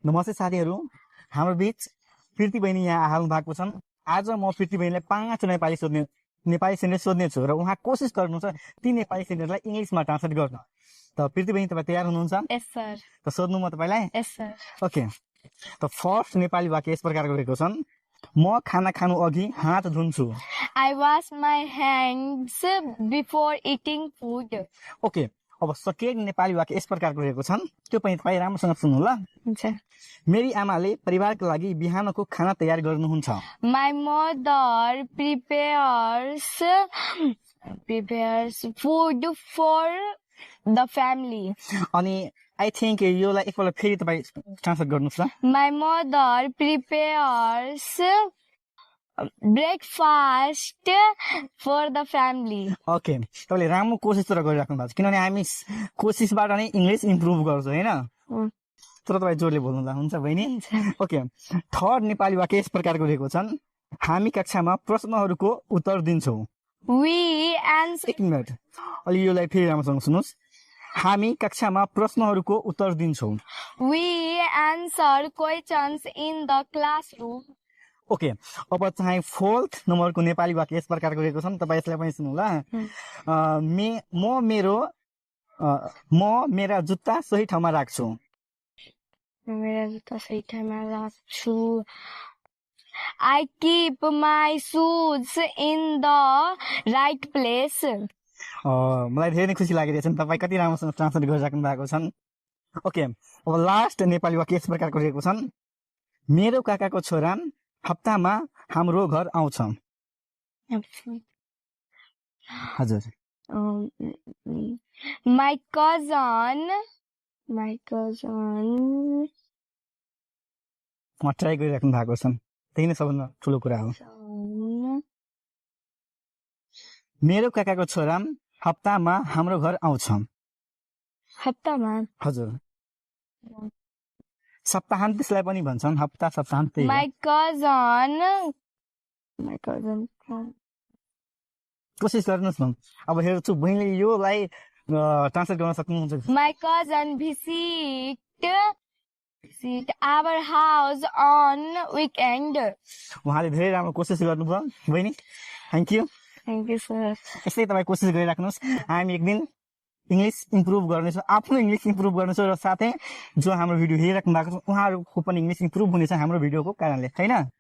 नमस्ते साथीहरू, हाम्रो बीच प्रीति बहिनी यहाँ आउनु भएको छन्। आज म प्रीति बहिनीलाई 5 नेपाली सेन्टेन्स सोध्नेछु र उहाँ कोसिस गर्नुहुन्छ ती नेपाली सेन्टेन्सलाई इङ्ग्लिसमा ट्रान्सलेट गर्न। त प्रीति बहिनी तपाईँ तयार हुनुहुन्छ? यस सर। त सोध्नु म तपाईँलाई? यस सर। ओके, त फर्स्ट नेपाली वाक्य यस प्रकारको रहेको छन्। म खाना खानु अघि हात धुन्छु। I wash my hands before eating food. Okay, अब सेकेन्ड नेपाली वाक्य यस प्रकारको रहेको छन्। त्यो पनि तपाईँ राम्रोसँग सुन्नु ल। हुन्छ। मेरी आमाले परिवारको लागि बिहानको खाना तयार गर्नुहुन्छ। My mother prepares food for the family. अनि आई थिङ्क योलाई एकपल्ट फेरि तपाईँ ट्रान्सलेट गर्नुहोस् ल। My mother prepares breakfast for the family. Okay, तपाईँले राम्रो कोसिस तर गरिराख्नु भएको छ, किनभने हामी कोसिसबाट नै इङ्ग्लिस इम्प्रुभ गर्छौँ होइन। तर तपाईँ जोडले बोल्नु हुन्छ बहिनी। ओके, थर्ड नेपाली वाक्य यस प्रकारको रहेको छन्। हामी कक्षामा प्रश्नहरूको उत्तर दिन्छौँ। We answer. एक मिनट, अलि योलाई फेरि राम्रोसँग सुन्नुहोस्। हामी कक्षामा प्रश्नहरूको उत्तर दिन्छौँ। We answer questions in the classroom. Okay, अब चाहिँ फोर्थ नम्बरको नेपाली वाक्य यस प्रकारको रहेको छन्। तपाईँ यसलाई पनि सुन्नु ल। म मेरा जुत्ता सही ठाउँमा राख्छु। मेरा जुत्ता सही ठाउँमा राख्छु। I keep my shoes in the right place. मलाई धेरै नै खुसी लागिरहेछ नि, तपाईँ कति राम्रोसँग ट्रान्सलेट गरिराख्नु भएको छन्। ओके, अब लास्ट नेपाली वाक्य यस प्रकारको रहेको छन्। मेरो काकाको छोरा हप्तामा हाम्रो घर आउँछ। हजुर। My cousin. म ट्राई गरिराख्नु भएको छ, त्यही नै सबभन्दा ठुलो कुरा हो। मेरो काकाको छोरा हप्तामा हाम्रो घर आउँछ। हप्तामा? हजुर, सप्ताहान्त त्यसलाई पनि भन्छन्, हप्ता सप्ताहान्त। My cousin. कोसिस गर्नुहोस् न। अब हेर्छु बहिनीले योलाई ट्रान्सलेट गर्न सक्नुहुन्छ। My cousin visit our house on weekend. उहाँले धेरै राम्रो कोसिस गर्नुभयो बहिनी, thank you. Thank you sir. यस्तै तपाईँ कोसिस गरिराख्नुहोस्। हामी एक दिन इङ्ग्लिस इम्प्रुभ गर्नेछौँ, आफ्नो इङ्ग्लिस इम्प्रुभ गर्नेछौँ र साथै जो हाम्रो भिडियो हेरिराख्नु भएको छ उहाँहरूको पनि इङ्ग्लिस इम्प्रुभ हुनेछ हाम्रो भिडियोको कारणले, होइन?